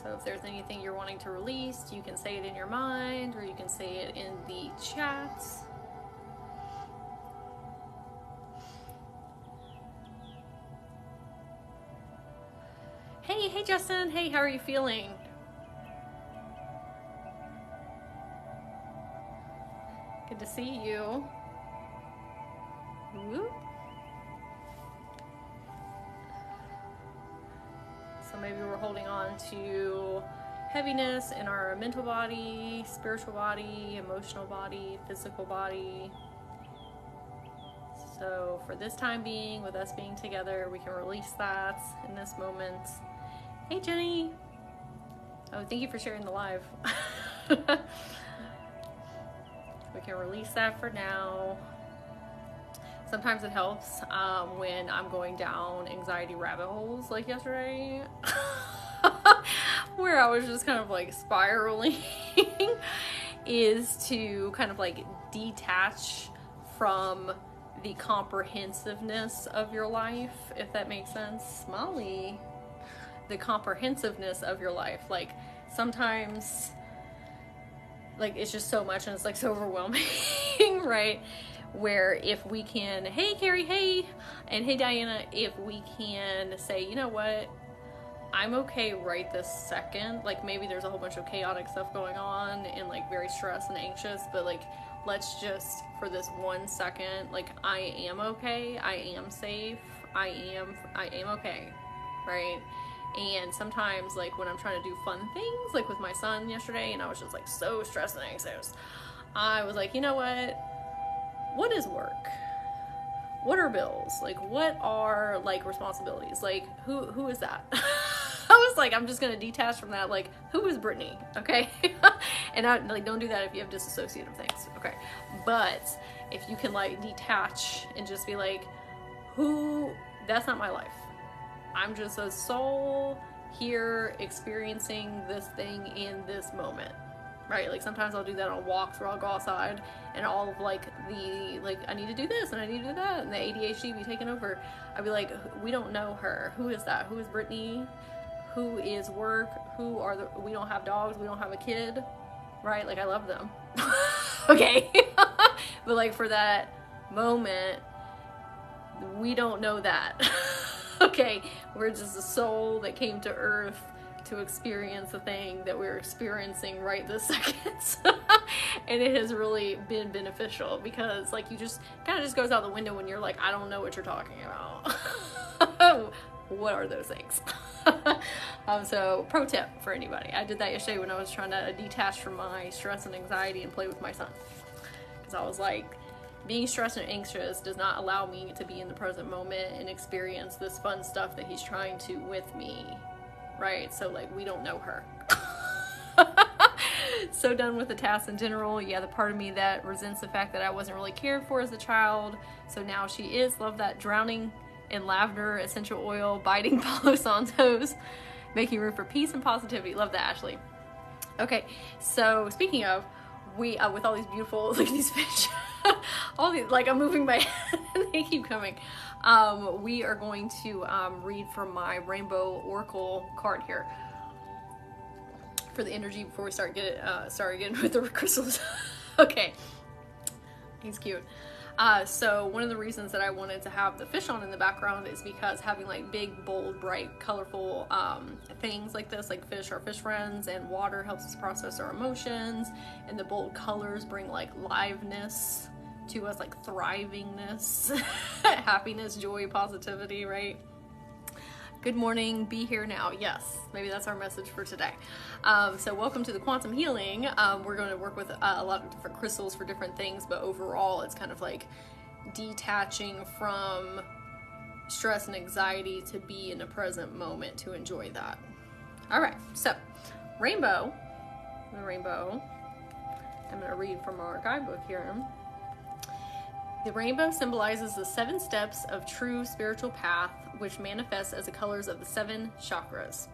So if there's anything you're wanting to release, you can say it in your mind or you can say it in the chat. Hey Justin. Hey, how are you feeling? Good to see you. Whoop. So maybe we're holding on to heaviness in our mental body, spiritual body, emotional body, physical body. So for this time being, with us being together, we can release that in this moment. Hey Jenny. Oh, thank you for sharing the live. We can release that for now. Sometimes it helps when I'm going down anxiety rabbit holes like yesterday where I was just kind of like spiraling is to kind of like detach from the comprehensiveness of your life, if that makes sense. Molly, the comprehensiveness of your life. Like sometimes like it's just so much and it's like so overwhelming, right? Where if we can, hey Carrie, hey, and hey Diana, if we can say, you know what, I'm okay right this second. Like maybe there's a whole bunch of chaotic stuff going on and like very stressed and anxious, but like let's just for this 1 second, like I am okay, I am safe, I am okay, right? And sometimes like when I'm trying to do fun things, like with my son yesterday, and I was just like so stressed and anxious, I was like, you know what is work? What are bills? Like what are like responsibilities? Like who is that? I was like, I'm just gonna detach from that. Like, who is Brittany? Okay. And I like don't do that if you have disassociative things. Okay. But if you can like detach and just be like, that's not my life. I'm just a soul here experiencing this thing in this moment, right? Like sometimes I'll do that on walks where I'll go outside and all of like I need to do this and I need to do that and the ADHD be taken over. I'd be like, we don't know her. Who is that? Who is Brittany? Who is work? We don't have dogs. We don't have a kid, right? Like I love them. Okay. But like for that moment, we don't know that. Okay, we're just a soul that came to earth to experience the thing that we're experiencing right this second. And it has really been beneficial because like you just kind of just goes out the window when you're like, I don't know what you're talking about. What are those things? So pro tip for anybody. I did that yesterday when I was trying to detach from my stress and anxiety and play with my son. Because I was like, being stressed and anxious does not allow me to be in the present moment and experience this fun stuff that he's trying to with me, right? So like we don't know her. So done with the tasks in general. Yeah, the part of me that resents the fact that I wasn't really cared for as a child. So now she is. Love that. Drowning in lavender, essential oil, biting Palo Santos, making room for peace and positivity. Love that, Ashley. Okay, so speaking of, we with all these beautiful, look at these fish. All these, like I'm moving my head and they keep coming. We are going to read from my Rainbow Oracle card here for the energy before we start getting with the crystals. Okay, he's cute. So one of the reasons that I wanted to have the fish on in the background is because having like big, bold, bright, colorful things like this, like fish are fish friends, and water helps us process our emotions, and the bold colors bring like liveness to us, like thrivingness, happiness, joy, positivity, right? Good morning, be here now. Yes, maybe that's our message for today. So welcome to the quantum healing. We're going to work with a lot of different crystals for different things, but overall it's kind of like detaching from stress and anxiety to be in the present moment to enjoy that. All right, so the rainbow, I'm going to read from our guidebook here. The rainbow symbolizes the 7 steps of true spiritual path, which manifests as the colors of the 7 chakras.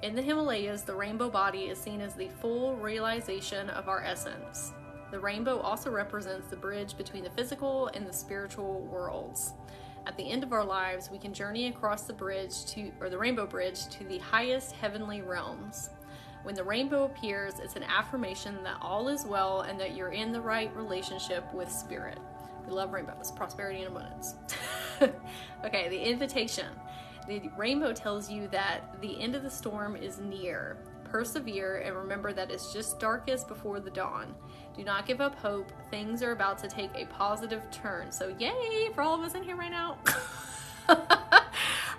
In the Himalayas, the rainbow body is seen as the full realization of our essence. The rainbow also represents the bridge between the physical and the spiritual worlds. At the end of our lives, we can journey across the bridge the rainbow bridge to the highest heavenly realms. When the rainbow appears, it's an affirmation that all is well and that you're in the right relationship with spirit. We love rainbows, prosperity and abundance. Okay, the invitation. The rainbow tells you that the end of the storm is near. Persevere and remember that it's just darkest before the dawn. Do not give up hope. Things are about to take a positive turn. So yay for all of us in here right now.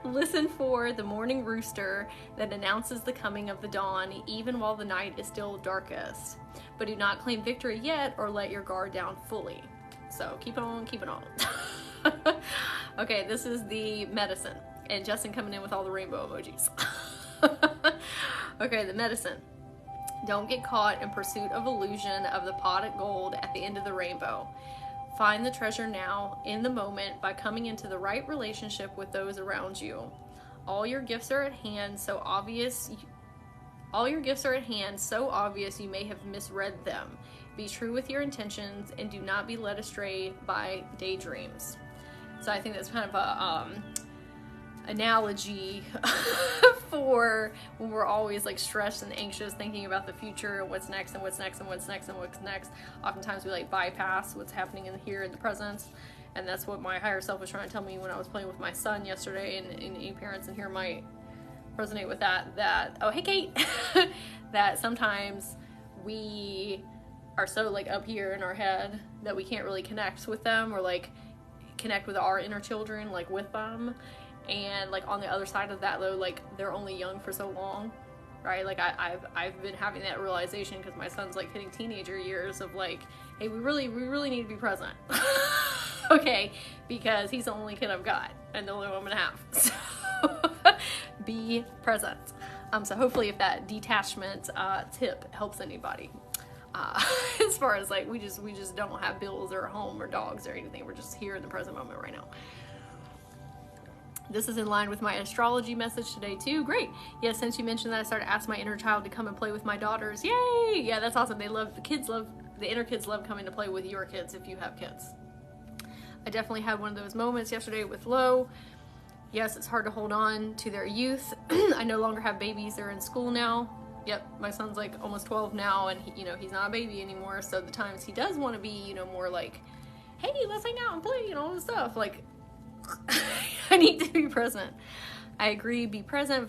Listen for the morning rooster that announces the coming of the dawn, even while the night is still darkest. But do not claim victory yet or let your guard down fully. So keep it on, keep it on. Okay, this is the medicine. And Justin coming in with all the rainbow emojis. Okay, the medicine. Don't get caught in pursuit of illusion of the pot of gold at the end of the rainbow. Find the treasure now, in the moment, by coming into the right relationship with those around you. All your gifts are at hand, so obvious you may have misread them. Be true with your intentions and do not be led astray by daydreams. So I think that's kind of a analogy for when we're always like stressed and anxious, thinking about the future and what's next and what's next and what's next and what's next. Oftentimes we like bypass what's happening in the here in the present, and that's what my higher self was trying to tell me when I was playing with my son yesterday. And any parents in here might resonate with that oh hey Kate, that sometimes we are so like up here in our head that we can't really connect with them or like connect with our inner children like with them. And like on the other side of that though, like they're only young for so long, right? Like I've been having that realization because my son's like hitting teenager years of like, hey, we really need to be present. Okay, because he's the only kid I've got and the only one I'm gonna have. So be present. So hopefully if that detachment tip helps anybody. As far as like we just don't have bills or a home or dogs or anything. We're just here in the present moment right now. This is in line with my astrology message today too. Great. Yeah, since you mentioned that, I started asking my inner child to come and play with my daughters. Yay! Yeah, that's awesome. The inner kids love coming to play with your kids if you have kids. I definitely had one of those moments yesterday with Lo. Yes, it's hard to hold on to their youth. I no longer have babies. They're in school now. Yep, my son's like almost 12 now, and he's not a baby anymore. So the times he does want to be, more like, hey, let's hang out and play, all this stuff. Like, I need to be present. I agree. Be present.